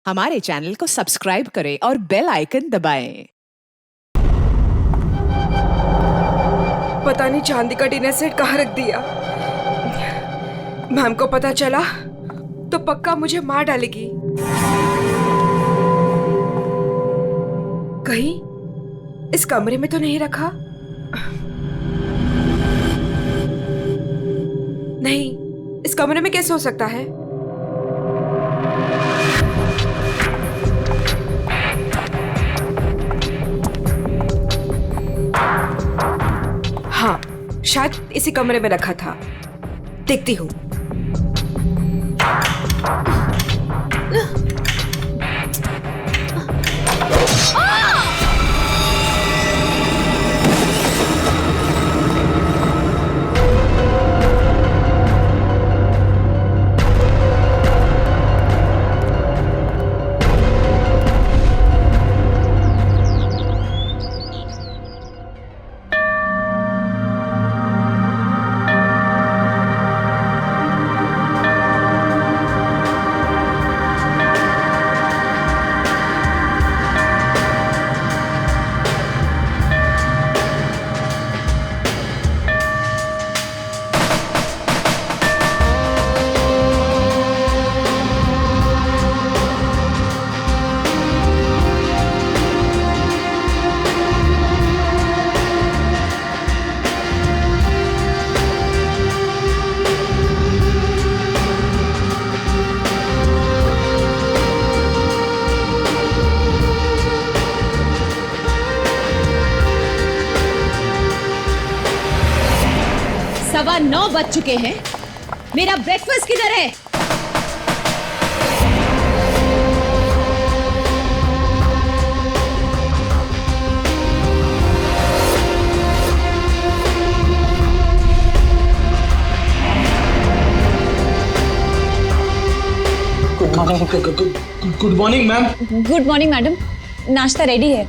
हमारे चैनल को सब्सक्राइब करें और बेल आइकन दबाएं। पता नहीं चांदी का डिनर सेट कहाँ रख दिया। मैम को पता चला तो पक्का मुझे मार डालेगी। कहीं इस कमरे में तो नहीं रखा? नहीं, इस कमरे में कैसे हो सकता है? हाँ, शायद इसी कमरे में रखा था। देखती हूँ। सवा 9 बज चुके हैं। मेरा ब्रेकफास्ट किधर है? Good morning ma'am. Good morning madam, नाश्ता रेडी है।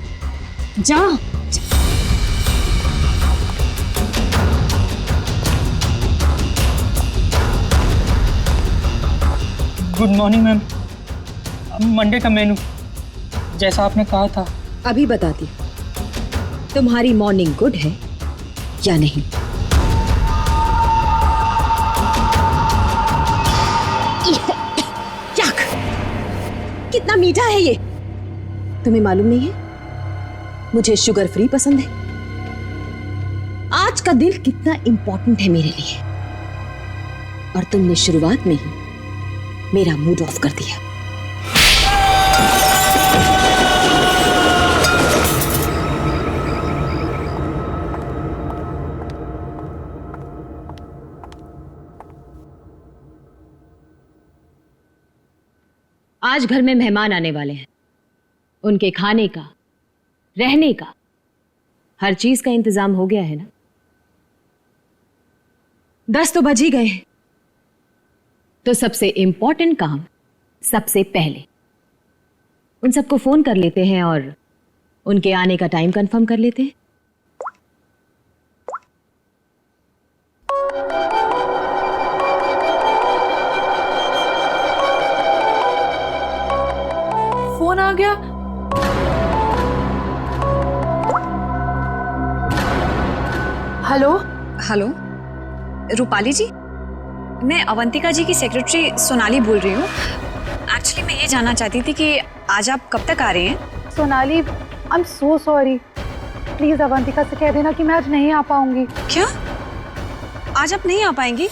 जा। Good morning ma'am. मंडे का मेनू जैसा आपने कहा था। अभी बताती तुम्हारी मॉर्निंग गुड है या नहीं। याक, कितना मीठा है ये। तुम्हें मालूम नहीं है मुझे शुगर फ्री पसंद है। आज का दिन कितना इंपॉर्टेंट है मेरे लिए, और तुमने शुरुआत में ही मेरा मूड ऑफ कर दिया। आज घर में मेहमान आने वाले हैं। उनके खाने का, रहने का, हर चीज का इंतजाम हो गया है ना? 10 तो बज ही गए हैं। तो सबसे इंपॉर्टेंट काम सबसे पहले उन सबको फोन कर लेते हैं और उनके आने का टाइम कंफर्म कर लेते हैं। फोन आ गया। हेलो हेलो, रूपाली जी, मैं अवंतिका जी की सेक्रेटरी सोनाली बोल रही हूँ। एक्चुअली मैं ये जानना चाहती थी कि आज आप कब तक आ रही हैं? Sonali, I am so sorry. Please Avantika से कह देना कि मैं आज नहीं आ पाऊंगी। क्या? आज आप नहीं आ पाएंगी?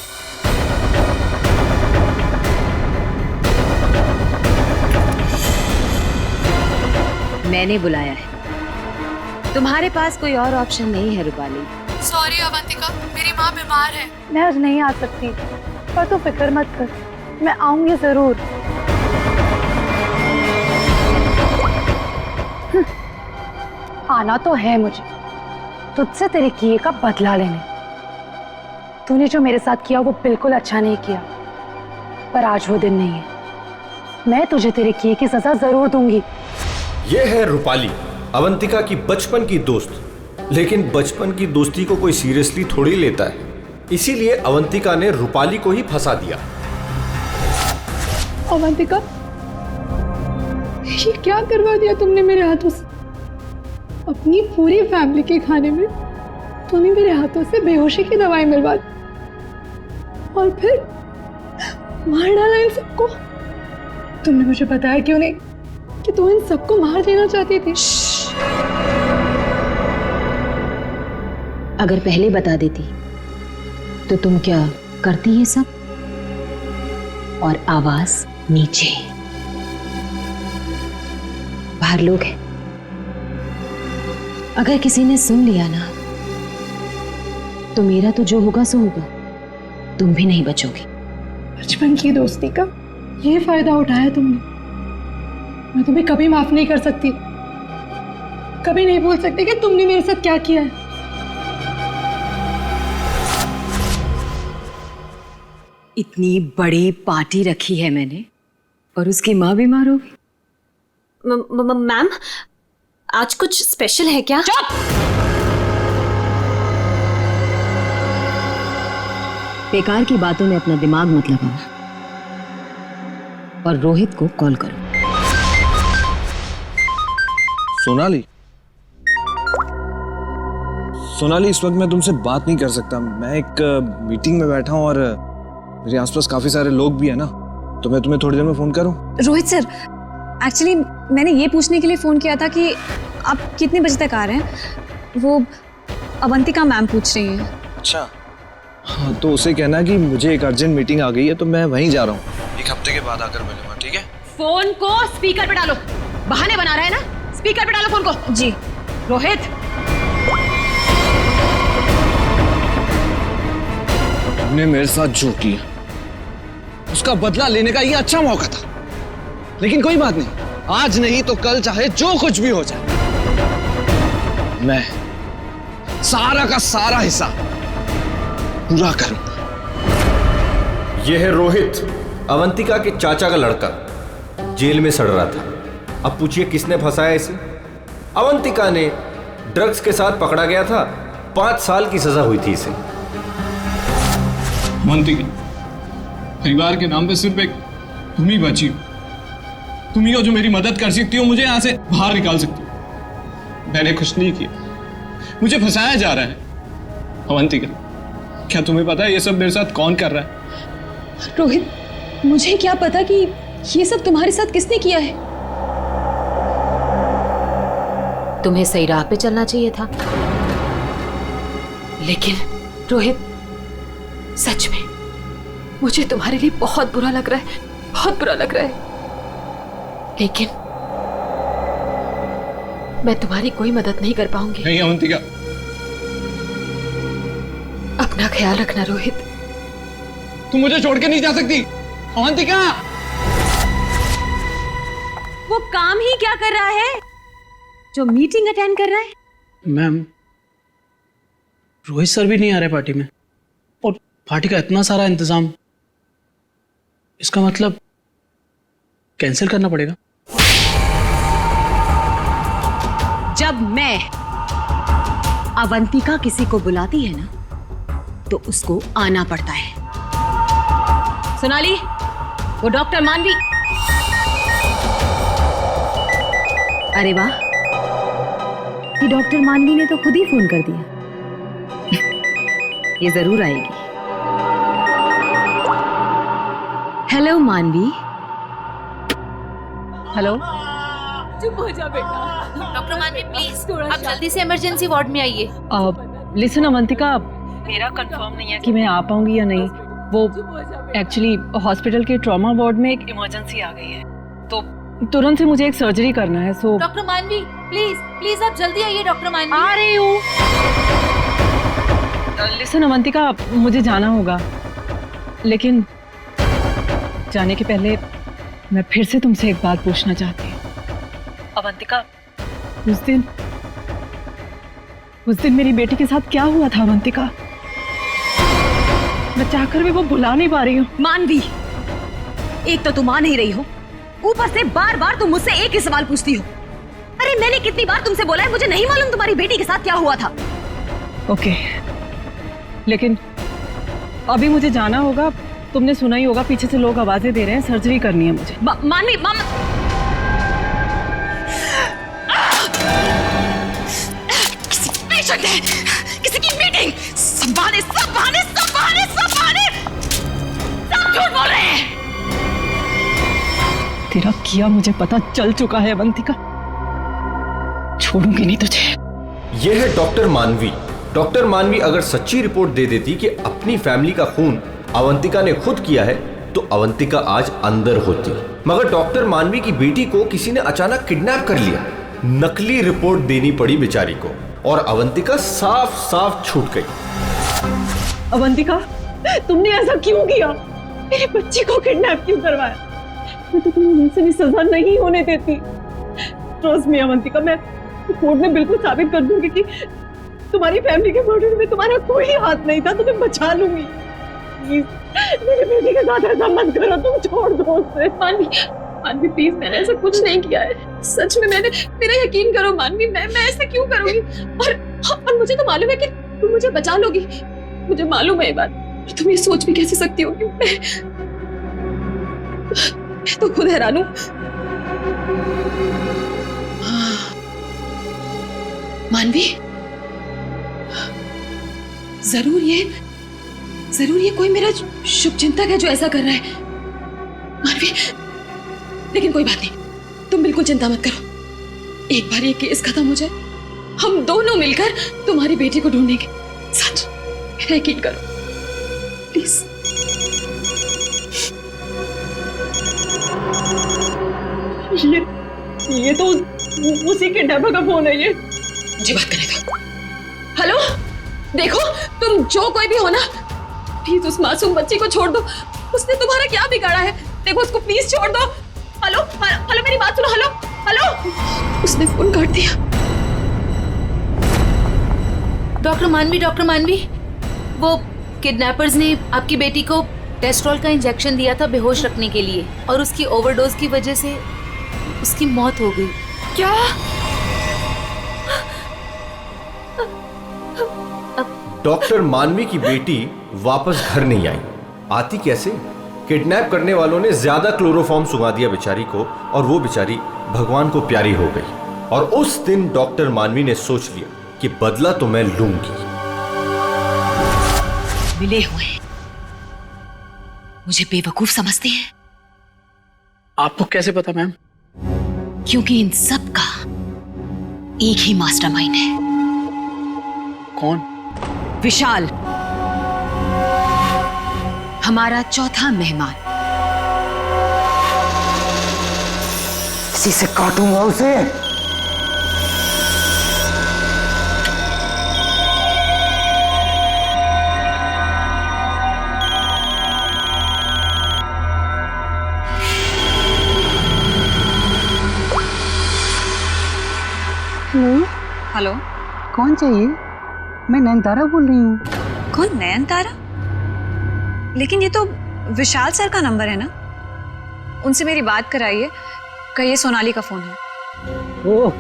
मैंने बुलाया है, तुम्हारे पास कोई और ऑप्शन नहीं है रूपाली। सॉरी अवंतिका, मेरी माँ बीमार है। मैं आज नहीं आ सकती, पर तू फिक्र मत कर, मैं आऊंगी जरूर। आना तो है मुझे, तुझसे तेरे किए का बदला लेने। तूने जो मेरे साथ किया वो बिल्कुल अच्छा नहीं किया, पर आज वो दिन नहीं है। मैं तुझे तेरे किए की सजा जरूर दूंगी। ये है रूपाली, अवंतिका की बचपन की दोस्त। लेकिन बचपन की दोस्ती को कोई सीरियसली थोड़ी लेता है, इसीलिए अवंतिका ने रूपाली को ही फंसा दिया। अवंतिका, ये क्या करवा दिया तुमने मेरे हाथों से? अपनी पूरी फैमिली के खाने में तुमने मेरे हाथों से बेहोशी की दवाई मिलवा दी और फिर मार डाला इन सबको। तुमने मुझे बताया क्यों नहीं कि तुम इन सबको मार देना चाहती थी? अगर पहले बता देती तो तुम क्या करती ये सब? और आवाज नीचे, बाहर लोग हैं, अगर किसी ने सुन लिया ना तो मेरा तो जो होगा सो होगा, तुम भी नहीं बचोगी। बचपन की दोस्ती का ये फायदा उठाया तुमने। मैं तुम्हें कभी माफ नहीं कर सकती, कभी नहीं भूल सकती कि तुमने मेरे साथ क्या किया है। इतनी बड़ी पार्टी रखी है मैंने और उसकी माँ बीमार हो गई। मैम, आज कुछ स्पेशल है क्या? बेकार की बातों में अपना दिमाग मत लगाओ और रोहित को कॉल करो। सोनाली, सोनाली, इस वक्त मैं तुमसे बात नहीं कर सकता। मैं एक मीटिंग में बैठा हूँ और मेरे आसपास काफी सारे लोग भी हैं ना, तो मैं तुम्हें थोड़ी देर में फोन करूँ? रोहित सर, एक्चुअली मैंने ये पूछने के लिए फ़ोन किया था कि आप कितने बजे तक आ रहे हैं। वो अवंतिका मैम पूछ रही हैं। अच्छा, हाँ, तो उसे कहना कि मुझे एक अर्जेंट मीटिंग आ गई है, तो मैं वहीं जा रहा हूँ। एक हफ्ते के बाद आकर मिलूंगा, ठीक है? फोन को स्पीकर पे डालो। बहाने बना रहा है ना, स्पीकर पे डालो फोन को। जी। रोहित, तुमने मेरे साथ जो किया उसका बदला लेने का ये अच्छा मौका था, लेकिन कोई बात नहीं, आज नहीं तो कल चाहे जो कुछ भी हो जाए, मैं सारा का सारा हिस्सा पूरा करूंगा। यह है रोहित, अवंतिका के चाचा का लड़का, जेल में सड़ रहा था। अब पूछिए किसने फंसाया इसे? अवंतिका ने। ड्रग्स के साथ पकड़ा गया था, 5 साल की सजा हुई थी इसे। अवंतिका, परिवार के नाम पे सिर्फ एक तुम ही बची हो। तुम ही हो जो मेरी मदद कर सकती हो, मुझे यहां से बाहर निकाल सकती हो। मैंने कुछ नहीं किया, मुझे फंसाया जा रहा है। अवंतिका, क्या तुम्हें पता है ये सब मेरे साथ कौन कर रहा है? रोहित, मुझे क्या पता कि ये सब तुम्हारे साथ किसने किया है। तुम्हें सही राह पे चलना चाहिए था, लेकिन रोहित, सच में मुझे तुम्हारे लिए बहुत बुरा लग रहा है, बहुत बुरा लग रहा है, लेकिन मैं तुम्हारी कोई मदद नहीं कर पाऊंगी। नहीं अवंतिका, अपना ख्याल रखना रोहित। तुम मुझे छोड़ के नहीं जा सकती। अवंतिका, वो काम ही क्या कर रहा है जो मीटिंग अटेंड कर रहा है? मैम, रोहित सर भी नहीं आ रहे पार्टी में, और पार्टी का इतना सारा इंतजाम, इसका मतलब कैंसिल करना पड़ेगा। जब मैं अवंतिका किसी को बुलाती है ना तो उसको आना पड़ता है। सोनाली, वो डॉक्टर मानवी। अरे वाह, ये डॉक्टर मानवी ने तो खुद ही फोन कर दिया। ये जरूर आएगी। हेलो मानवी। हेलो। चुप हो जा बेटा। डॉक्टर मानवी प्लीज आप जल्दी से इमरजेंसी वार्ड में आइए। लिसन अवंतिका, मेरा कंफर्म नहीं है कि मैं आ पाऊंगी या नहीं। वो एक्चुअली हॉस्पिटल के ट्रॉमा वार्ड में एक इमरजेंसी आ गई है, तो तुरंत से मुझे एक सर्जरी करना है। सो डॉक्टर मानवी प्लीज प्लीज आप जल्दी आइए। डॉक्टर मानवी आ रही हूँ। लिसन अवंतिका, मुझे जाना होगा, लेकिन जाने के पहले मैं फिर से तुमसे एक बात पूछना चाहती हूँ। अवंतिका, उस दिन मेरी बेटी के साथ क्या हुआ था अवंतिका? मैं चाहकर भी वो भुला नहीं पा रही हूँ। मानवी, एक तो तुम आ नहीं रही हो, ऊपर से बार बार तुम मुझसे एक ही सवाल पूछती हो। अरे मैंने कितनी बार तुमसे बोला है, मुझे नहीं मालूम तुम्हारी बेटी के साथ क्या हुआ था। ओके, लेकिन अभी मुझे जाना होगा। तुमने सुना ही होगा, पीछे से लोग आवाजें दे रहे हैं, सर्जरी करनी है मुझे। मानवी, किसी पेशेंट है, किसी की मीटिंग, सब बहाने, सब बहाने, सब बहाने, सब बहाने, सब झूठ बोल रहे हैं। तेरा किया मुझे पता चल चुका है अवंतिका, छोड़ूंगी नहीं तुझे। यह है डॉक्टर मानवी। डॉक्टर मानवी अगर सच्ची रिपोर्ट दे देती कि अपनी फैमिली का खून अवंतिका ने खुद किया है तो अवंतिका आज अंदर होती, मगर डॉक्टर मानवी की बेटी को किसी ने अचानक किडनैप कर लिया। नकली रिपोर्ट देनी पड़ी बेचारी को और अवंतिका साफ साफ छूट गई। अवंतिका, तुमने ऐसा क्यों किया? मेरी बच्ची को किडनैप क्यों करवाया? मैं तो तुम्हें वैसे भी सजा नहीं होने देती। ट्रस्ट मी अवंतिका, मैं कोर्ट में बिल्कुल साबित कर दूंगी कि तुम्हारी फैमिली के मर्डर में तुम्हारा कोई हाथ नहीं था। तुम्हें बचा लूंगी। प्लीज मेरी बेटी के साथ ऐसा मत करो, तुम छोड़ दो उसे। मानवी प्लीज, मैंने ऐसा कुछ नहीं किया है, सच में मैंने, मेरा यकीन करो मानवी, मैं ऐसा क्यों करूंगी? और मुझे तो मालूम है कि तुम मुझे बचा लोगी, मुझे मालूम है ये बात। और तुम ये सोच भी कैसे सकती हो कि मैं तो खुद हैरान हूं। मानवी, जरूर ये कोई मेरा शुभचिंतक है जो ऐसा कर रहा है। मानवी, लेकिन कोई बात नहीं, तुम बिल्कुल चिंता मत करो। एक बार ये केस खत्म हो जाए, हम दोनों मिलकर तुम्हारी बेटी को ढूंढेंगे। सच, मेरा यकीन करो प्लीज। ये तो उसी के डब्बा का फोन है। ये मुझे बात करने दो। हेलो, देखो तुम जो कोई भी हो ना, प्लीज उस मासूम बच्ची को छोड़ दो। उसने तुम्हारा क्या बिगाड़ा है? देखो उसको प्लीज छोड़ दो। हेलो हेलो, मेरी बात सुनो। हेलो हेलो, उसने फोन काट दिया। डॉक्टर मानवी, वो किडनैपर्स ने आपकी बेटी को टेस्ट्रॉल का इंजेक्शन दिया था बेहोश रखने के लिए, और उसकी ओवरडोज की वजह से उसकी मौत हो गई। क्या? डॉक्टर मानवी की बेटी वापस घर नहीं आई। आती कैसे? किडनैप करने वालों ने ज्यादा क्लोरोफॉर्म सुंघा दिया बेचारी को, और वो बेचारी भगवान को प्यारी हो गई। और उस दिन डॉक्टर मानवी ने सोच लिया कि बदला तो मैं लूंगी। मिले हुए मुझे बेवकूफ समझते हैं। आपको कैसे पता मैम? क्योंकि इन सब का एक ही मास्टरमाइंड है। कौन? विशाल, हमारा चौथा मेहमान। इसी से काटूंगा उसे। हेलो, कौन चाहिए? मैं नयनतारा बोल रही हूँ। कौन? नयनतारा? लेकिन ये तो विशाल सर का नंबर है ना, उनसे मेरी बात कराइए। कहिए सोनाली का फोन है। ओह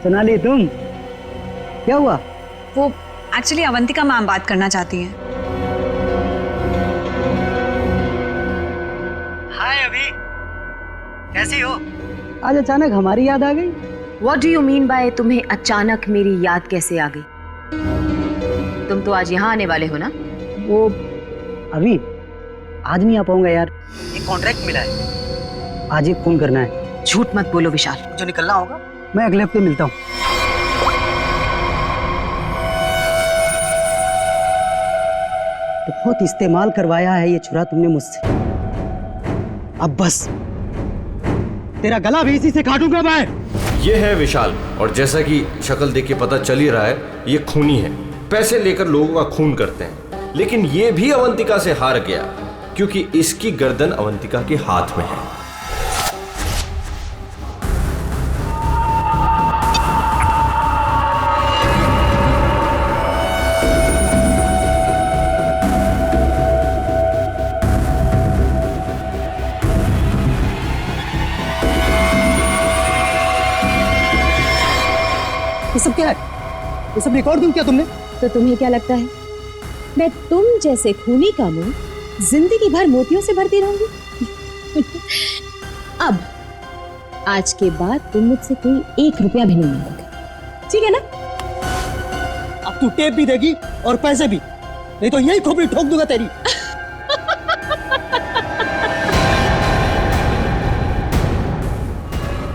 सोनाली, तुम? क्या हुआ? वो एक्चुअली अवंतिका मैम बात करना चाहती हैं। हाय अभी, कैसी हो? आज अचानक हमारी याद आ गई। What do you mean by तुम्हें अचानक मेरी याद कैसे आ गई? तुम तो आज यहाँ आने वाले हो ना? वो अभी आज नहीं आ पाऊंगा यार, एक कॉन्ट्रैक्ट मिला है, आज ही फोन करना है। झूठ मत बोलो विशाल। जो निकलना होगा मैं अगले हफ्ते मिलता हूँ। बहुत इस्तेमाल करवाया है ये छुरा तुमने मुझसे, अब बस तेरा गला भी इसी से काटूंगा मैं। ये है विशाल, और जैसा कि शक्ल देख के पता चल ही रहा है, ये खूनी है। पैसे लेकर लोगों का खून करते हैं, लेकिन ये भी अवंतिका से हार गया क्योंकि इसकी गर्दन अवंतिका के हाथ में है। ये सब क्या है? ये सब रिकॉर्ड दूं क्या तुमने? तो तुम्हें क्या लगता है मैं तुम जैसे खूनी का मुंह जिंदगी भर मोतियों से भरती रहूंगी? आज के बाद तुम मुझसे कोई 1 रुपया भी नहीं मांगोगे, ठीक है ना? अब तू टेप भी देगी और पैसे भी, नहीं तो यही खोपड़ी ठोक दूंगा तेरी।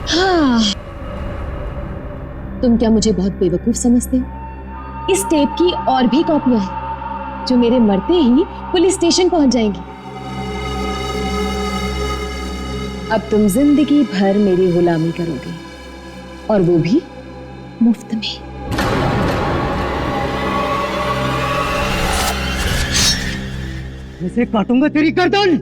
हाँ, तुम क्या मुझे बहुत बेवकूफ समझते हो? इस टेप की और भी कॉपियां हैं जो मेरे मरते ही पुलिस स्टेशन पहुंच जाएंगी। अब तुम जिंदगी भर मेरी गुलामी करोगे, और वो भी मुफ्त में। ऐसे काटूंगा तेरी गर्दन।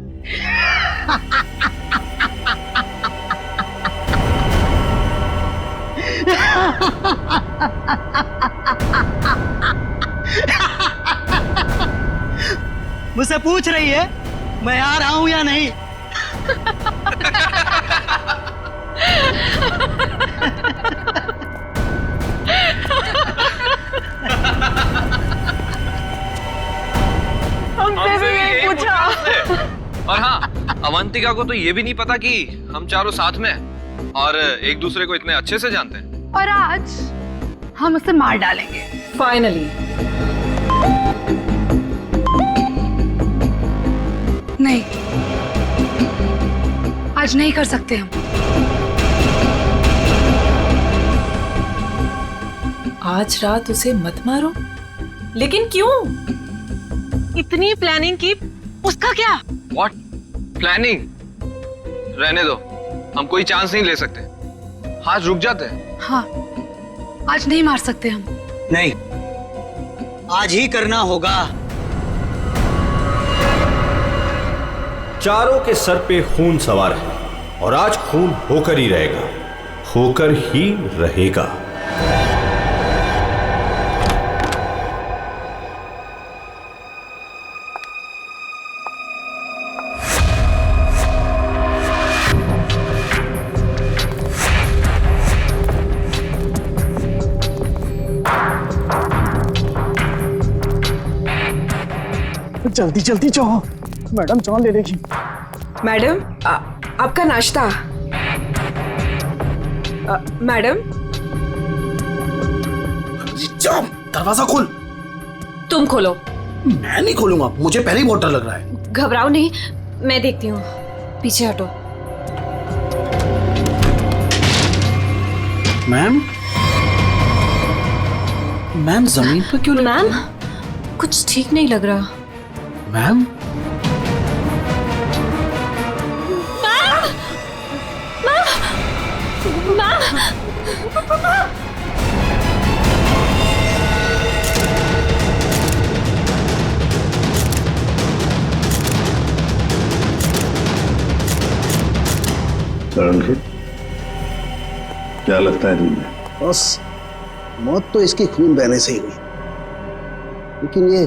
मुझसे पूछ रही है मैं आ रहा हूं या नहीं? हमसे भी यही पूछा। और हाँ, अवंतिका को तो ये भी नहीं पता कि हम चारों साथ में हैं और एक दूसरे को इतने अच्छे से जानते हैं। और आज हम उसे मार डालेंगे फाइनली। नहीं, आज नहीं कर सकते हम। आज रात उसे मत मारो। लेकिन क्यों? इतनी प्लानिंग की, उसका क्या? What planning? रहने दो, हम कोई चांस नहीं ले सकते। आज रुक जाते हैं। हाँ, आज नहीं मार सकते हम। नहीं, आज ही करना होगा। चारों के सर पे खून सवार है और आज खून होकर ही रहेगा, होकर ही रहेगा। जल्दी जल्दी जाओ, मैडम चाय ले लेगी। मैडम, आपका नाश्ता। मैडम, जाओ, दरवाजा खोल। तुम खोलो। मैं नहीं खोलूंगा, मुझे पहले ही बहुत डर लग रहा है। घबराओ नहीं, मैं देखती हूँ। पीछे हटो। मैम, मैम जमीन पर क्यों? मैम, कुछ ठीक नहीं लग रहा। मैम, क्या लगता है तुम्हें? बस मौत तो इसकी खून बहने से ही हुई, लेकिन ये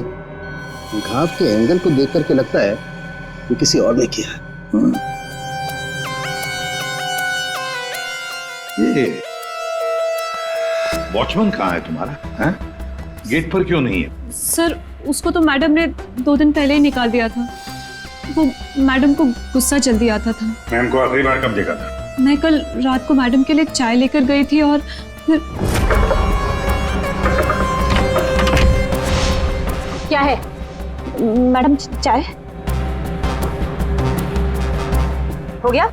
घाव के एंगल को देख करके लगता है कि किसी और ने किया है। ये वॉचमैन कहाँ है तुम्हारा? हैं? गेट पर क्यों नहीं है? सर, उसको तो मैडम ने 2 दिन पहले ही निकाल दिया था। वो मैडम को गुस्सा जल्दी आता था। मैम को आखिरी बार कब देखा था? मैं कल रात को मैडम के लिए चाय लेकर गई थी और फिर... क्या है मैडम? चाय हो गया?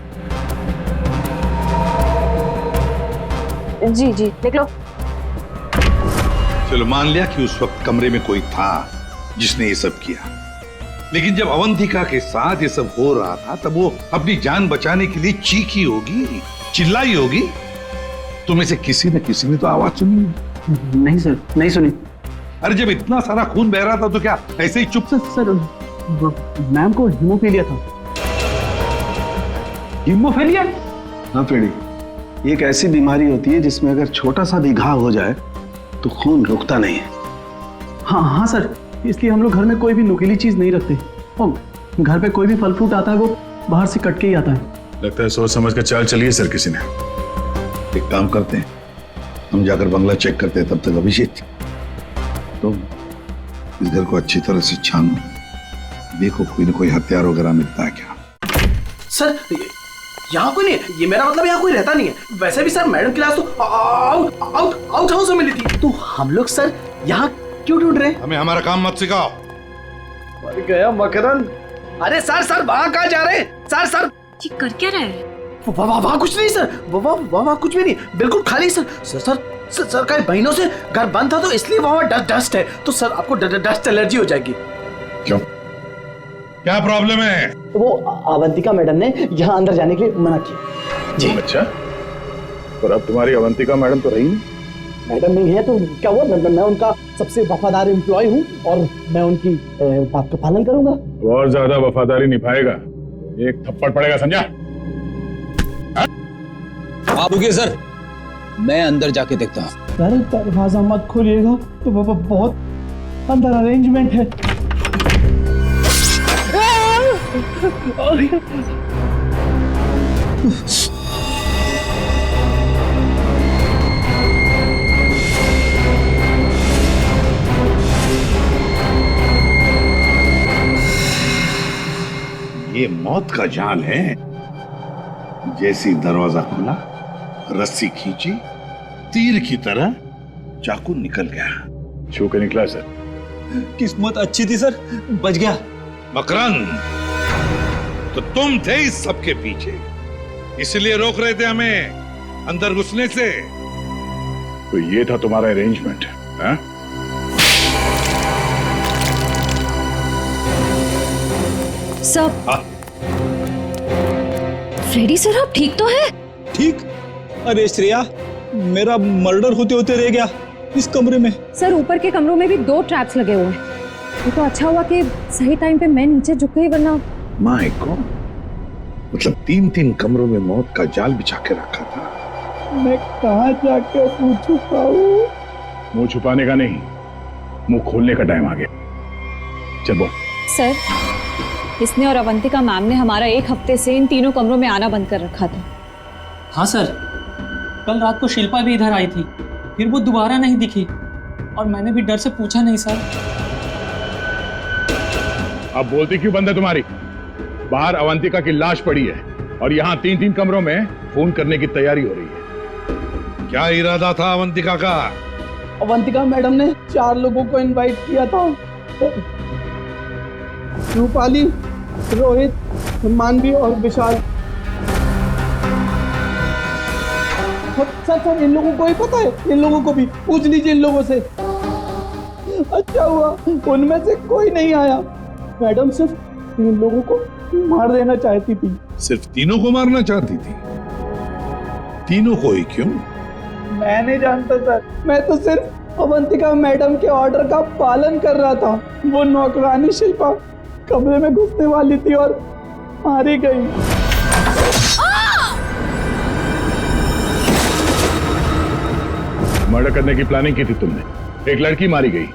जी जी, देख लो। चलो मान लिया कि उस वक्त कमरे में कोई था जिसने ये सब किया, लेकिन जब अवंतिका के साथ ये सब हो रहा था तब वो अपनी जान बचाने के लिए चीखी होगी, चिल्लाई होगी। तुम्हें से किसी न किसी ने तो आवाज सुनी। नहीं सर, नहीं सुनी। अरे जब इतना सारा खून बह रहा था तो क्या ऐसे ही चुप से? सर, मैम को हीमोफीलिया था। हीमोफीलिया? हाँ फ्रेडी, ये एक ऐसी बीमारी होती है जिसमें अगर छोटा सा भी घाव हो जाए तो खून रुकता नहीं है। हाँ हाँ सर, इसलिए हम लोग घर में कोई भी नुकीली चीज नहीं रखते। और घर पे कोई भी फल फ्रूट आता है वो बाहर से कट के ही आता है। लगता है सोच समझ कर चाल चलिए सर किसी ने। एक काम करते हैं, हम जाकर बंगला चेक करते हैं, तब तक अभिषेक तो इस घर को अच्छी तरह से छानो, देखो कोई ना कोई हथियार वगैरह मिलता है क्या। सर, यहाँ कोई नहीं है, ये मेरा मतलब यहाँ कोई रहता नहीं है। वैसे भी सर मैडम क्लास तो आउट हाउस में मिली थी। तो हम लोग सर यहाँ क्यों ढूंढ रहे हैं? हमें हमारा काम मत सिखाओ। मर गया मकरंद। अरे सर वहाँ कहाँ जा रहे हैं? सर ये कर क्या रहे हैं? वहाँ कुछ नहीं सर, वहाँ कुछ भी नहीं, बिल्कुल खाली सर कई महीनों से घर बंद था तो इसलिए वहाँ डस्ट है, तो सर आपको डस्ट एलर्जी हो जाएगी। क्यों, क्या प्रॉब्लम है? वो अवंतिका मैडम ने यहाँ अंदर जाने के लिए मना किया जी। अच्छा, पर अब तुम्हारी अवंतिका मैडम तो रही नहीं। मैडम नहीं है तो क्या हुआ, मैं उनका सबसे वफादार एम्प्लॉय हूँ और मैं उनकी बात का पालन करूंगा। और ज्यादा वफादारी निभाएगा एक थप्पड़ पड़ेगा, समझा? आप रुकिए सर, मैं अंदर जाके देखता हूँ। सर दरवाजा मत खोलिएगा, तो बहुत अंदर अरेंजमेंट है। ये मौत का जाल है। जैसी दरवाजा खुला, रस्सी खींची, तीर की तरह चाकू निकल गया। छू के निकला सर। किस्मत अच्छी थी सर, बच गया। मकरंद, तो तुम थे इस सब के पीछे, इसलिए रोक रहे थे हमें अंदर घुसने से। तो ये था तुम्हारा अरेंजमेंट, हाँ? सब फ्रेडी सर, आप ठीक तो है? ठीक? अरे श्रेया, मेरा मर्डर होते होते रह गया इस कमरे में। सर ऊपर के कमरों में भी 2 ट्रैप्स लगे हुए हैं। ये तो अच्छा हुआ कि सही टाइम पे मैं नीचे झुक गई, वरना माय गॉड, मतलब 3 कमरों में मौत का जाल बिछा के रखा था। मैं कहाँ जाके मुंह छुपाऊं? मुंह छुपाने का नहीं, मुंह खोलने का टाइम आ गया। चल बोल। सर, इसने और अवंतिका मैम ने हमारा 1 हफ्ते से इन तीनों कमरों में आना बंद कर रखा था। हाँ सर, कल रात को शिल्पा भी इधर आई थी, फिर वो दोबारा नहीं दिखी और मैंने भी डर से पूछा नहीं सर। अब बोलती क्यों बंद है तुम्हारी? बाहर अवंतिका की लाश पड़ी है और यहाँ 3 कमरों में फोन करने की तैयारी हो रही है। क्या इरादा था अवंतिका का? अवंतिका मैडम ने 4 लोगों को इनवाइट किया था। रूपाली, रोहित, मानवी और विशाल। सर इन लोगों को ही पता है, इन लोगों को भी पूछ लीजिए इन लोगों से। अच्छा हुआ उनमें से कोई नहीं आया। मैडम सिर्फ 3 लोगों को मार देना चाहती थी। सिर्फ 3 को मारना चाहती थी? 3 को ही क्यों? मैं नहीं जानता सर, मैं तो सिर्फ अवंतिका मैडम के ऑर्डर का पालन कर रहा था। वो नौकरानी शिल्पा कमरे में घुसने वाली थी और मारी गई। मर्डर करने की प्लानिंग की थी तुमने, एक लड़की मारी गई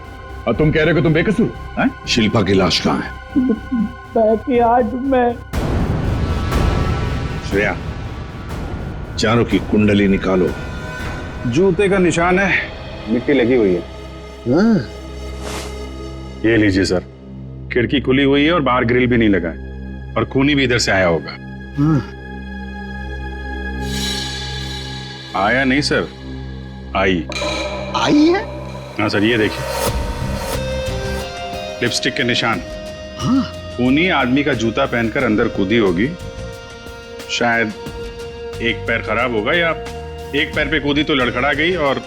और तुम कह रहे हो कि तुम बेकसूर हैं? शिल्पा की लाश कहाँ है? बैकयार्ड में। श्रेया, चारों की कुंडली निकालो। जूते का निशान है, मिट्टी लगी हुई है। हाँ। ये लीजिए सर, खिड़की खुली हुई है और बाहर ग्रिल भी नहीं लगा है और खूनी भी इधर से आया होगा। हाँ। आया नहीं सर, आई है? हाँ सर, ये देखिए लिपस्टिक के निशान। हाँ। खूनी आदमी का जूता पहनकर अंदर कूदी होगी। शायद एक पैर खराब होगा या एक पैर पे कूदी तो लड़खड़ा गई और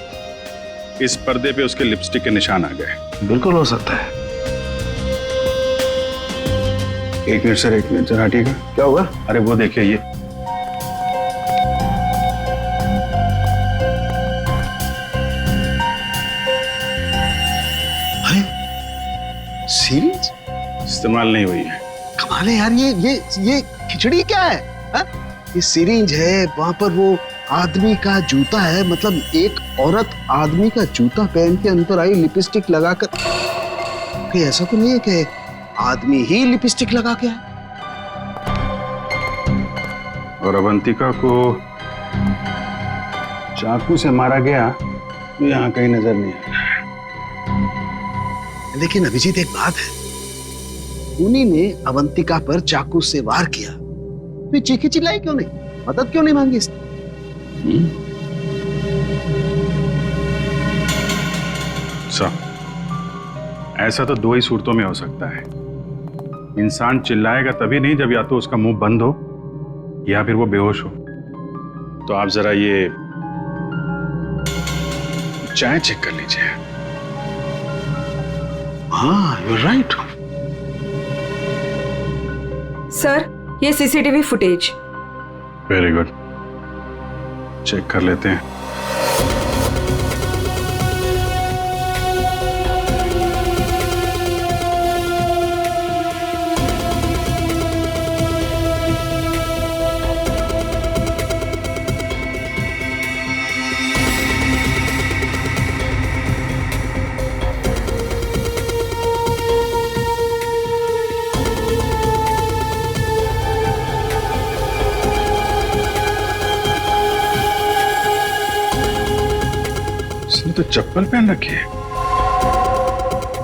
इस पर्दे पे उसके लिपस्टिक के निशान आ गए। बिल्कुल हो सकता है। एक मिनट सर, एक मिनट जरा हटिएगा। क्या हुआ? अरे वो देखिए, ये सीरीज इस्तेमाल नहीं हुई है। कमाल है यार, ये खिचड़ी क्या है? हा? ये सीरीज है, वहां पर वो आदमी का जूता है, मतलब एक औरत आदमी का जूता पहन के अंदर आई लिपस्टिक लगाकर। कहीं ऐसा तो नहीं है कि आदमी ही लिपस्टिक लगा के आए? और अवंतिका को चाकू से मारा गया तो यहाँ कहीं नजर नहीं आया। लेकिन अभिजीत, एक बात है, खूनी ने अवंतिका पर चाकू से वार किया, तो चीखी चिल्लाई क्यों नहीं? मदद क्यों नहीं मांगी इसने? ऐसा तो दो ही सूरतों में हो सकता है। इंसान चिल्लाएगा तभी नहीं जब या तो उसका मुंह बंद हो या फिर वो बेहोश हो। तो आप जरा ये चाय चेक कर लीजिए। हाँ, यू राइट। सर, ये CCTV footage. Very good, check कर लेते हैं। तो चप्पल पहन रखी है,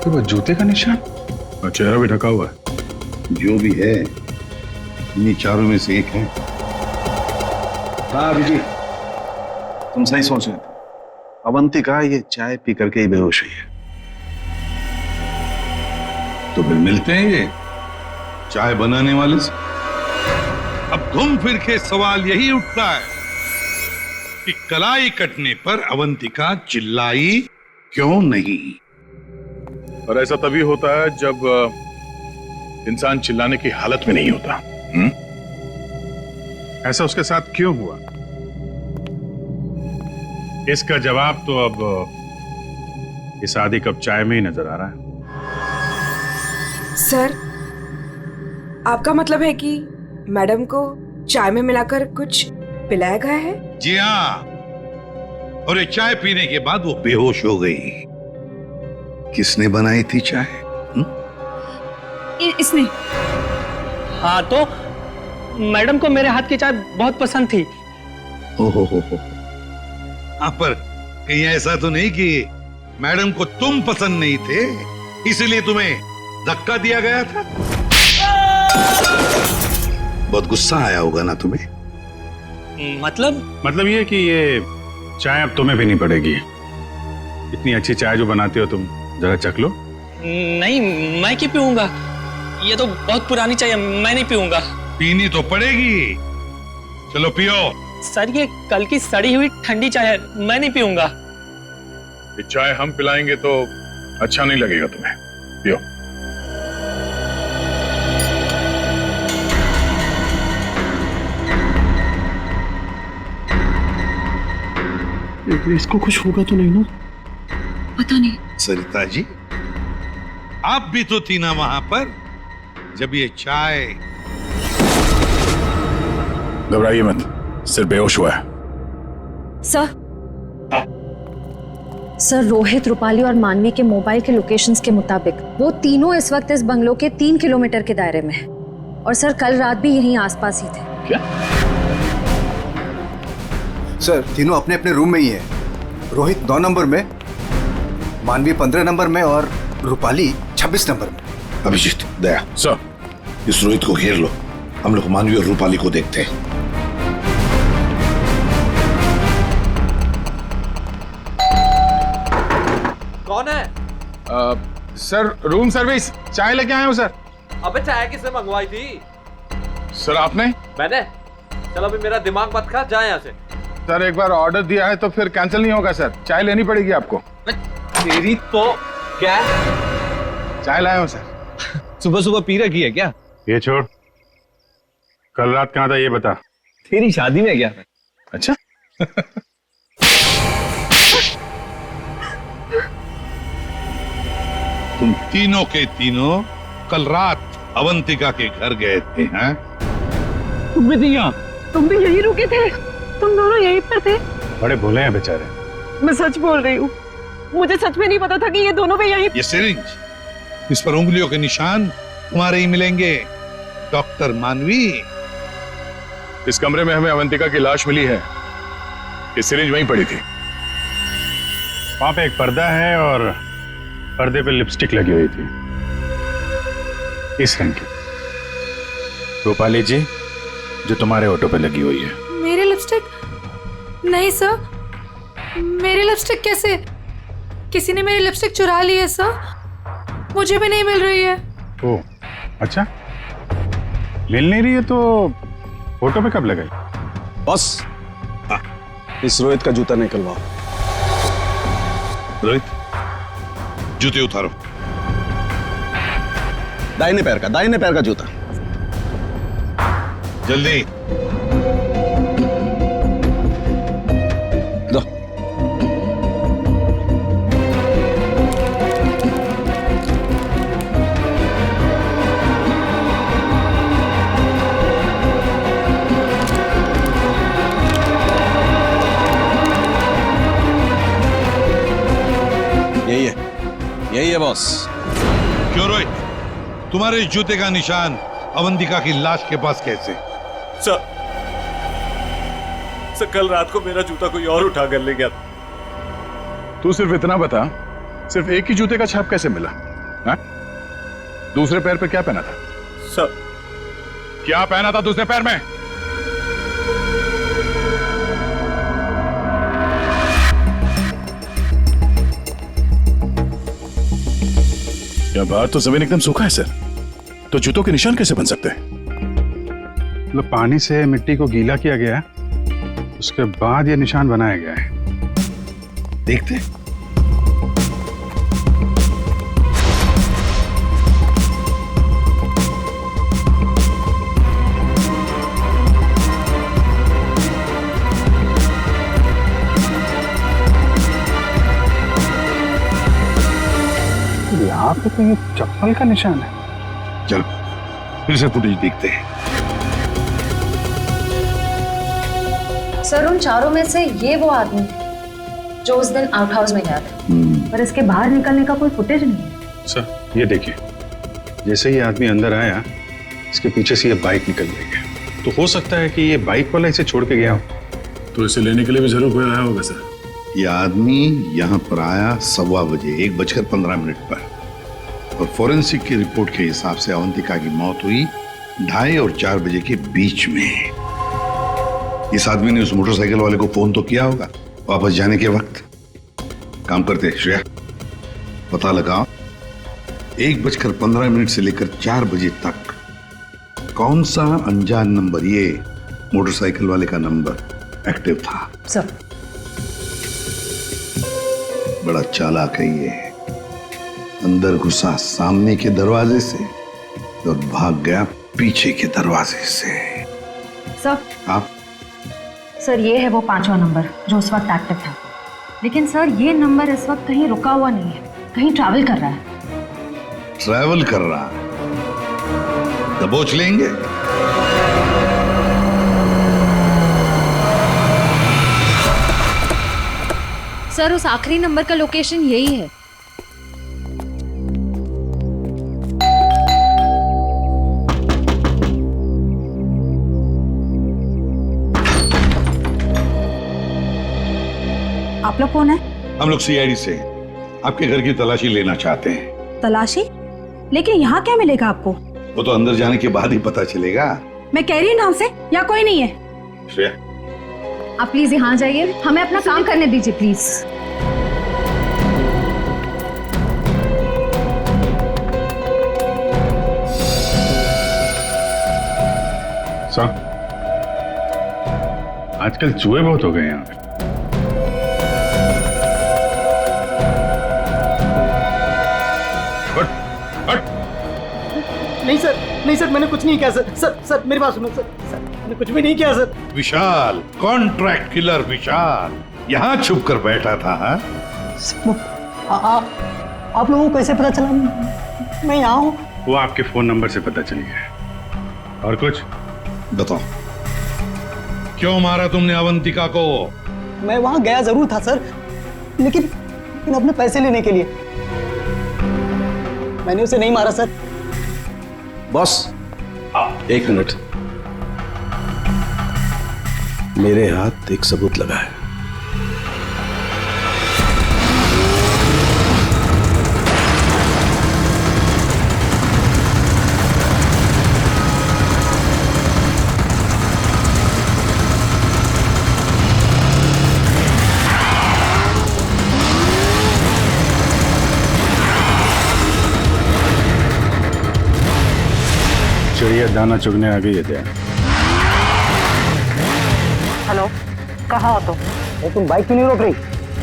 तो वो जूते का निशान और चेहरा भी ढका हुआ है। जो भी है इन्हीं चारों में से एक है। हाँ अभिजीत, तुम सही सोच रहे थे। अवंतिका ये चाय पी करके ही बेहोश हुई है। तो फिर मिलते हैं ये चाय बनाने वाले से। अब घूम फिर के सवाल यही उठता है कि कलाई कटने पर अवंतिका चिल्लाई क्यों नहीं? और ऐसा तभी होता है जब इंसान चिल्लाने की हालत में नहीं होता। ऐसा उसके साथ क्यों हुआ? इसका जवाब तो अब इस आधी कप चाय में ही नजर आ रहा है। सर, आपका मतलब है कि मैडम को चाय में मिलाकर कुछ पिलाया गया है? जी हाँ, और ये चाय पीने के बाद वो बेहोश हो गई। किसने बनाई थी चाय? इसने। हाँ, तो मैडम को मेरे हाथ की चाय बहुत पसंद थी। हो। हाँ, पर कहीं ऐसा तो नहीं कि मैडम को तुम पसंद नहीं थे इसलिए तुम्हें धक्का दिया गया था? बहुत गुस्सा आया होगा ना तुम्हें? मतलब ये कि ये चाय अब तुम्हें भी नहीं पड़ेगी। इतनी अच्छी चाय जो बनाते हो तुम, जरा चख लो। नहीं, मैं क्यों पीऊंगा? ये तो बहुत पुरानी चाय है, मैं नहीं पीऊंगा। पीनी तो पड़ेगी, चलो पियो। सर, ये कल की सड़ी हुई ठंडी चाय है, मैं नहीं पीऊंगा। ये चाय हम पिलाएंगे तो अच्छा नहीं लगेगा तुम्हें। पियो। इसको कुछ होगा तो नहीं ना? पता नहीं। सरिता जी, आप भी तो थी ना वहां पर जब ये चाय। घबराइए मत, सिर्फ बेहोश हुआ है। सर, रोहित, रूपाली और मानवी के मोबाइल के लोकेशंस के मुताबिक वो तीनों इस वक्त इस बंगलो के 3 किलोमीटर के दायरे में हैं। और सर, कल रात भी यहीं आसपास ही थे। क्या? सर, तीनों अपने अपने रूम में ही हैं। रोहित 9 नंबर में, मानवी 15 नंबर में और रूपाली 26 नंबर में। अभिजीत, दया सर, इस रोहित को घेर लो, हम लोग मानवी और रूपाली को देखते हैं। कौन है? सर, रूम सर्विस, चाय लेके आए हो सर। अबे चाय किसने मंगवाई थी? सर, आपने? मैंने। चलो अभी मेरा दिमाग मत खा, जा यहाँ से। सर, एक बार ऑर्डर दिया है तो फिर कैंसिल नहीं होगा सर, चाय लेनी पड़ेगी आपको। तेरी तो क्या? चाय लाया हूँ सर। सुबह सुबह पी रखी है क्या? ये छोड़, कल रात कहाँ था ये बता। तेरी शादी में गया था। अच्छा। तुम तीनों के तीनों कल रात अवंतिका के घर गए थे, हैं? तुम भी थी यहाँ? तुम भी यहीं रुके थे? तुम दोनों यहीं पर थे? बड़े भोले हैं बेचारे। मैं सच बोल रही हूँ, मुझे सच में नहीं पता था कि ये दोनों भी यहीं। ये सिरिंज, इस पर उंगलियों के निशान तुम्हारे ही मिलेंगे, डॉक्टर मानवी। इस कमरे में हमें अवंतिका की लाश मिली है, ये सिरिंज वहीं पड़ी थी। वहां पे एक पर्दा है और पर्दे पे लिपस्टिक लगी हुई थी, इस रंग की। रूपाली जी, जो तुम्हारे ऑटो पे लगी हुई है। नहीं सर, मेरी लिपस्टिक कैसे? किसी ने मेरी लिपस्टिक चुरा ली है सर, मुझे भी नहीं मिल रही है। ओ, अच्छा, मिल नहीं रही है तो फोटो पे कब लगाई? बॉस, इस रोहित का जूता निकलवाओ। रोहित, जूते उतारो। दाहिने पैर का जूता। जल्दी। दो। यही है बॉस। क्यों रोहित, तुम्हारे इस जूते का निशान अवंतिका की लाश के पास कैसे? सर, कल रात को मेरा जूता कोई और उठा कर ले गया। तू सिर्फ इतना बता, सिर्फ एक ही जूते का छाप कैसे मिला? हा? दूसरे पैर पे क्या पहना था? सर, क्या पहना था दूसरे पैर में? क्या बात, तो जमीन एकदम सूखा है सर, तो जूतों के निशान कैसे बन सकते हैं? मतलब पानी से मिट्टी को गीला किया गया है, उसके बाद ये निशान बनाया गया है। देखते। यहाँ पे तो ये चप्पल का निशान है। चलो फिर से फुटेज देखते हैं। सर, उन चारों में से ये वो आदमी जो उस दिन आउट हाउस में गया था, पर इसके बाहर निकलने का कोई फुटेज नहीं है। सर, ये देखिए, जैसे ही आदमी अंदर आया, इसके पीछे से ये बाइक निकल गई है। तो हो सकता है कि ये बाइक वाला इसे छोड़ के गया हो। तो इसे लेने के लिए भी जरूर कोई आया होगा सर। ये आदमी यहाँ पर आया 1:15 बजे, 1:15 पर, और फोरेंसिक की रिपोर्ट के हिसाब से अवंतिका की मौत हुई 2:30 और 4 बजे के बीच में। इस आदमी ने उस मोटरसाइकिल वाले को फोन तो किया होगा वापस जाने के वक्त। काम करते श्रेया, पता लगाओ 1:15 से लेकर 4 बजे तक कौन सा अनजान नंबर, ये मोटरसाइकिल वाले का नंबर एक्टिव था। सर, बड़ा चालाक है ये। अंदर घुसा सामने के दरवाजे से और भाग गया पीछे के दरवाजे से। सर, आप? सर, ये है वो 5वां नंबर जो उस वक्त एक्टिव था। लेकिन सर, ये नंबर इस वक्त कहीं रुका हुआ नहीं है, कहीं ट्रैवल कर रहा है। ट्रैवल कर रहा है? दबोच लेंगे। सर, उस आखिरी नंबर का लोकेशन यही है। आप लोग कौन है? हम लोग सीआईडी से आपके घर की तलाशी लेना चाहते हैं। तलाशी? लेकिन यहाँ क्या मिलेगा आपको? वो तो अंदर जाने के बाद ही पता चलेगा। मैं कह रही हूँ नाम से, यहाँ कोई नहीं है। श्रेया, आप प्लीज यहाँ जाइए, हमें अपना काम करने दीजिए प्लीज। सर, आजकल चूहे बहुत हो गए यहाँ पे। नहीं सर, मैंने कुछ नहीं किया सर। सर मेरी बात सुनो सर, मैंने कुछ भी नहीं किया सर। विशाल, कॉन्ट्रैक्ट किलर विशाल यहाँ छुप कर बैठा था। आप लोगों को कैसे पता चला मैं यहाँ हूँ? वो आपके फोन नंबर से पता चली है। और कुछ बताओ, क्यों मारा तुमने अवंतिका को? मैं वहां गया जरूर था सर, लेकिन अपने पैसे लेने के लिए। मैंने उसे नहीं मारा सर। Boss, 1 minute. मेरे हाथ एक सबूत लगा है। चिड़िया दाना चुगने आ गई है क्या? हेलो, कहाँ हो तुम? तुम बाइक क्यों नहीं रोक रही?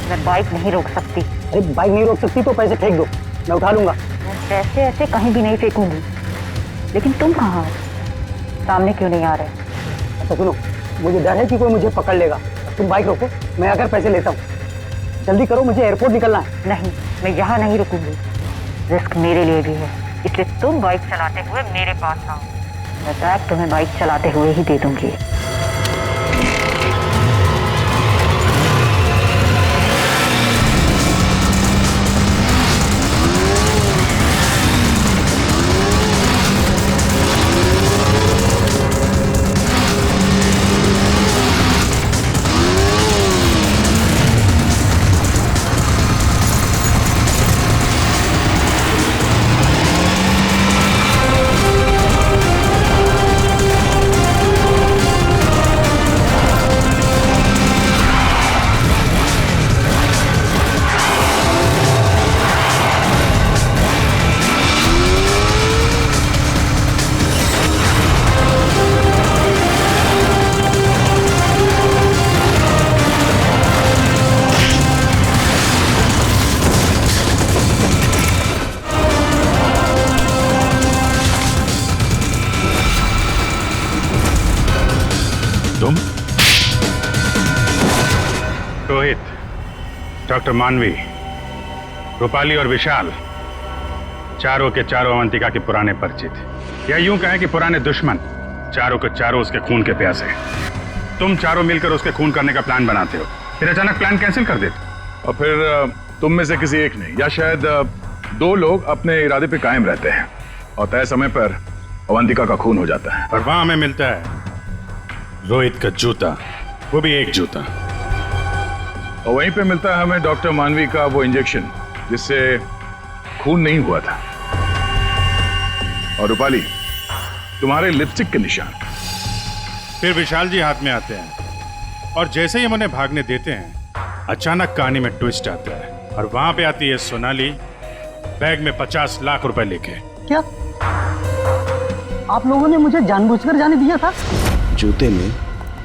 मैं बाइक नहीं रोक सकती। अरे बाइक नहीं रोक सकती तो पैसे फेंक दो, मैं उठा लूंगा। मैं पैसे ऐसे कहीं भी नहीं फेंकूंगी। लेकिन तुम कहाँ हो? सामने क्यों नहीं आ रहे? अच्छा सुनो, मुझे डर है कि कोई मुझे पकड़ लेगा। तुम बाइक रोको, मैं आकर पैसे लेता हूँ। जल्दी करो, मुझे एयरपोर्ट निकलना है। नहीं, मैं यहाँ नहीं रुकूंगी। रिस्क मेरे लिए भी है, इसलिए तुम बाइक चलाते हुए मेरे पास आओ। मैं बैग तुम्हें बाइक चलाते हुए ही दे दूंगी। रोहित, डॉक्टर मानवी, रूपाली और विशाल, चारों के चारों अवंतिका के पुराने परिचित, या यूं कहें कि पुराने दुश्मन। चारों के चारों उसके खून के प्यासे। तुम चारों मिलकर उसके खून करने का प्लान बनाते हो, फिर अचानक प्लान कैंसिल कर देते हो। और फिर तुम में से किसी एक ने या शायद दो लोग अपने इरादे पे कायम रहते हैं और तय समय पर अवंतिका का खून हो जाता है। और वहां हमें मिलता है रोहित का जूता, वो भी एक जूता। और वहीं पे मिलता है हमें डॉक्टर मानवी का वो इंजेक्शन जिससे खून नहीं हुआ था। और रूपाली, तुम्हारे लिपस्टिक के निशान। फिर विशाल जी हाथ में आते हैं और जैसे ही हम उन्हें भागने देते हैं, अचानक कहानी में ट्विस्ट आता है और वहां पे आती है सोनाली, बैग में 50 लाख रुपए लेके। क्या आप लोगों ने मुझे जानबूझकर जाने दिया था? जूते में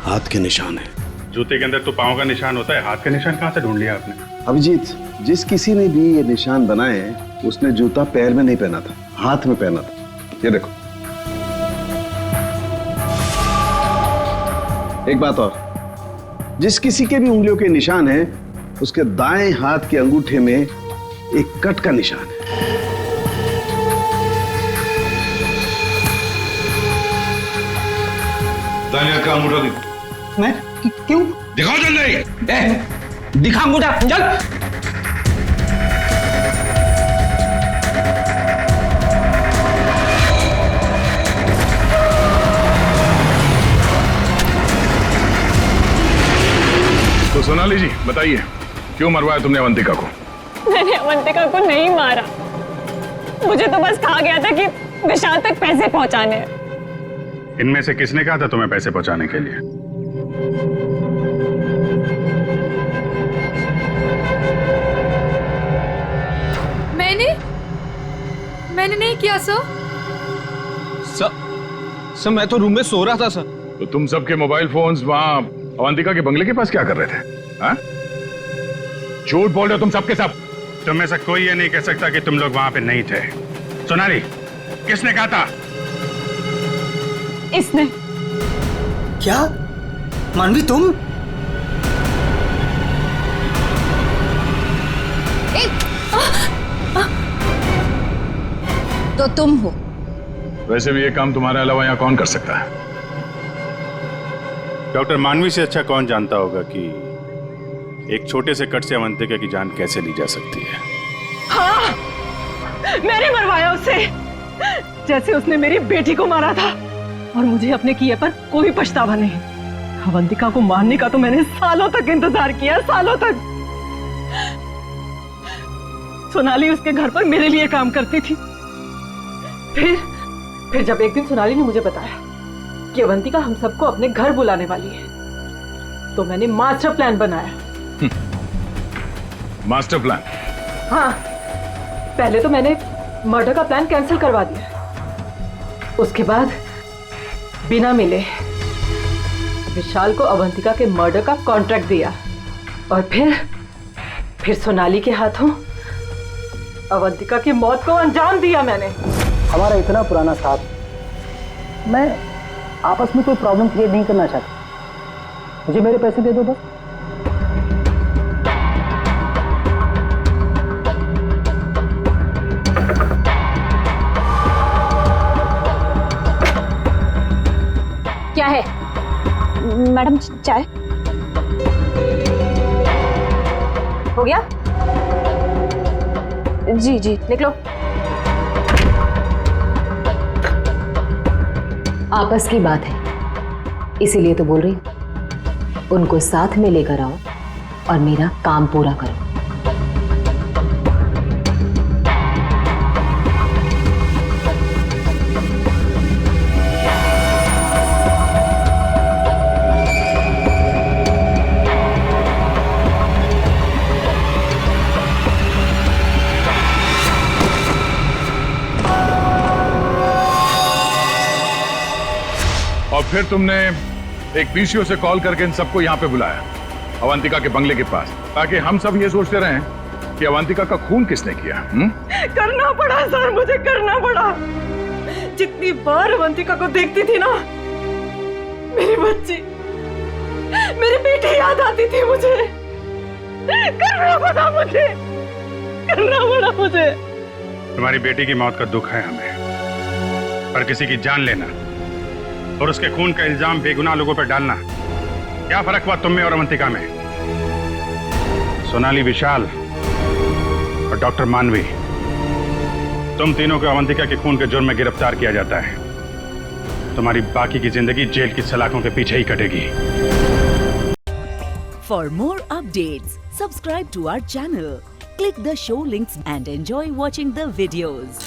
हाथ के निशान है। जूते के अंदर तो पाँव का निशान होता है, हाथ का निशान कहाँ से ढूंढ लिया आपने? अभिजीत, जिस किसी ने भी ये निशान बनाए उसने जूता पैर में नहीं पहना था, हाथ में पहना था। ये देखो। एक बात और, जिस किसी के भी उंगलियों के निशान है उसके दाएं हाथ के अंगूठे में एक कट का निशान है। दानिया का अंगूठा दिखा। मैं क्यों? दिखाओ जल्दी। दिखा अंगूठा, चल। तो सोनाली जी बताइए, क्यों मरवाया तुमने अवंतिका को? मैंने अवंतिका को नहीं मारा, मुझे तो बस कहा गया था कि विशाल तक पैसे पहुंचाने हैं। इनमें से किसने कहा था तुम्हें पैसे पहुंचाने के लिए? मैंने नहीं किया सर। सर मैं तो रूम में सो रहा था सर। तो तुम सबके मोबाइल फोन्स वहां अवंतिका के बंगले के पास क्या कर रहे थे? हाँ? झूठ बोल रहे हो तुम सबके सब। तुम में से कोई ये नहीं कह सकता कि तुम लोग वहां पे नहीं थे। सोनाली, किसने कहा था? इसने। क्या मानवी तुम? तो तुम हो। वैसे भी ये काम तुम्हारे अलावा यहाँ कौन कर सकता है? डॉक्टर मानवी से अच्छा कौन जानता होगा कि एक छोटे से कट से अवंतिका की जान कैसे ली जा सकती है। हाँ, मैंने मरवाया उसे, जैसे उसने मेरी बेटी को मारा था। और मुझे अपने किए पर कोई पछतावा नहीं। अवंतिका को मारने का तो मैंने सालों तक इंतजार किया, सालों तक। सोनाली उसके घर पर मेरे लिए काम करती थी। फिर जब एक दिन सोनाली ने मुझे बताया कि अवंतिका हम सबको अपने घर बुलाने वाली है, तो मैंने मास्टर प्लान बनाया। Master plan? हाँ, पहले तो मैंने मर्डर का प्लान कैंसिल करवा दिया। उसके बाद बिना मिले विशाल को अवंतिका के मर्डर का कॉन्ट्रैक्ट दिया और फिर सोनाली के हाथों अवंतिका की मौत को अंजाम दिया मैंने। हमारा इतना पुराना साथ, मैं आपस में कोई प्रॉब्लम क्रिएट नहीं करना चाहता। मुझे मेरे पैसे दे दो बस। क्या है? मैडम चाय हो गया? जी जी निकलो। आपस की बात है, इसीलिए तो बोल रही हूँ। उनको साथ में लेकर आओ और मेरा काम पूरा करो। और फिर तुमने एक पीसीओ से कॉल करके इन सबको यहाँ पे बुलाया, अवंतिका के बंगले के पास, ताकि हम सब ये सोचते रहें कि अवंतिका का खून किसने किया। करना पड़ा सर, मुझे करना पड़ा। जितनी बार अवंतिका को देखती थी ना, मेरी बच्ची, मेरी बेटी याद आती थी मुझे। करना पड़ा मुझे, करना पड़ा मुझे। तुम्हारी बेटी की मौत का दुख है हमें, पर किसी की जान लेना और उसके खून का इल्जाम बेगुनाह लोगों पर डालना, क्या फर्क हुआ तुम में और अवंतिका में? सोनाली, विशाल और डॉक्टर मानवी, तुम तीनों को अवंतिका के खून के जुर्म में गिरफ्तार किया जाता है। तुम्हारी बाकी की जिंदगी जेल की सलाखों के पीछे ही कटेगी। For more updates, subscribe to our channel, click the show links and enjoy watching the videos.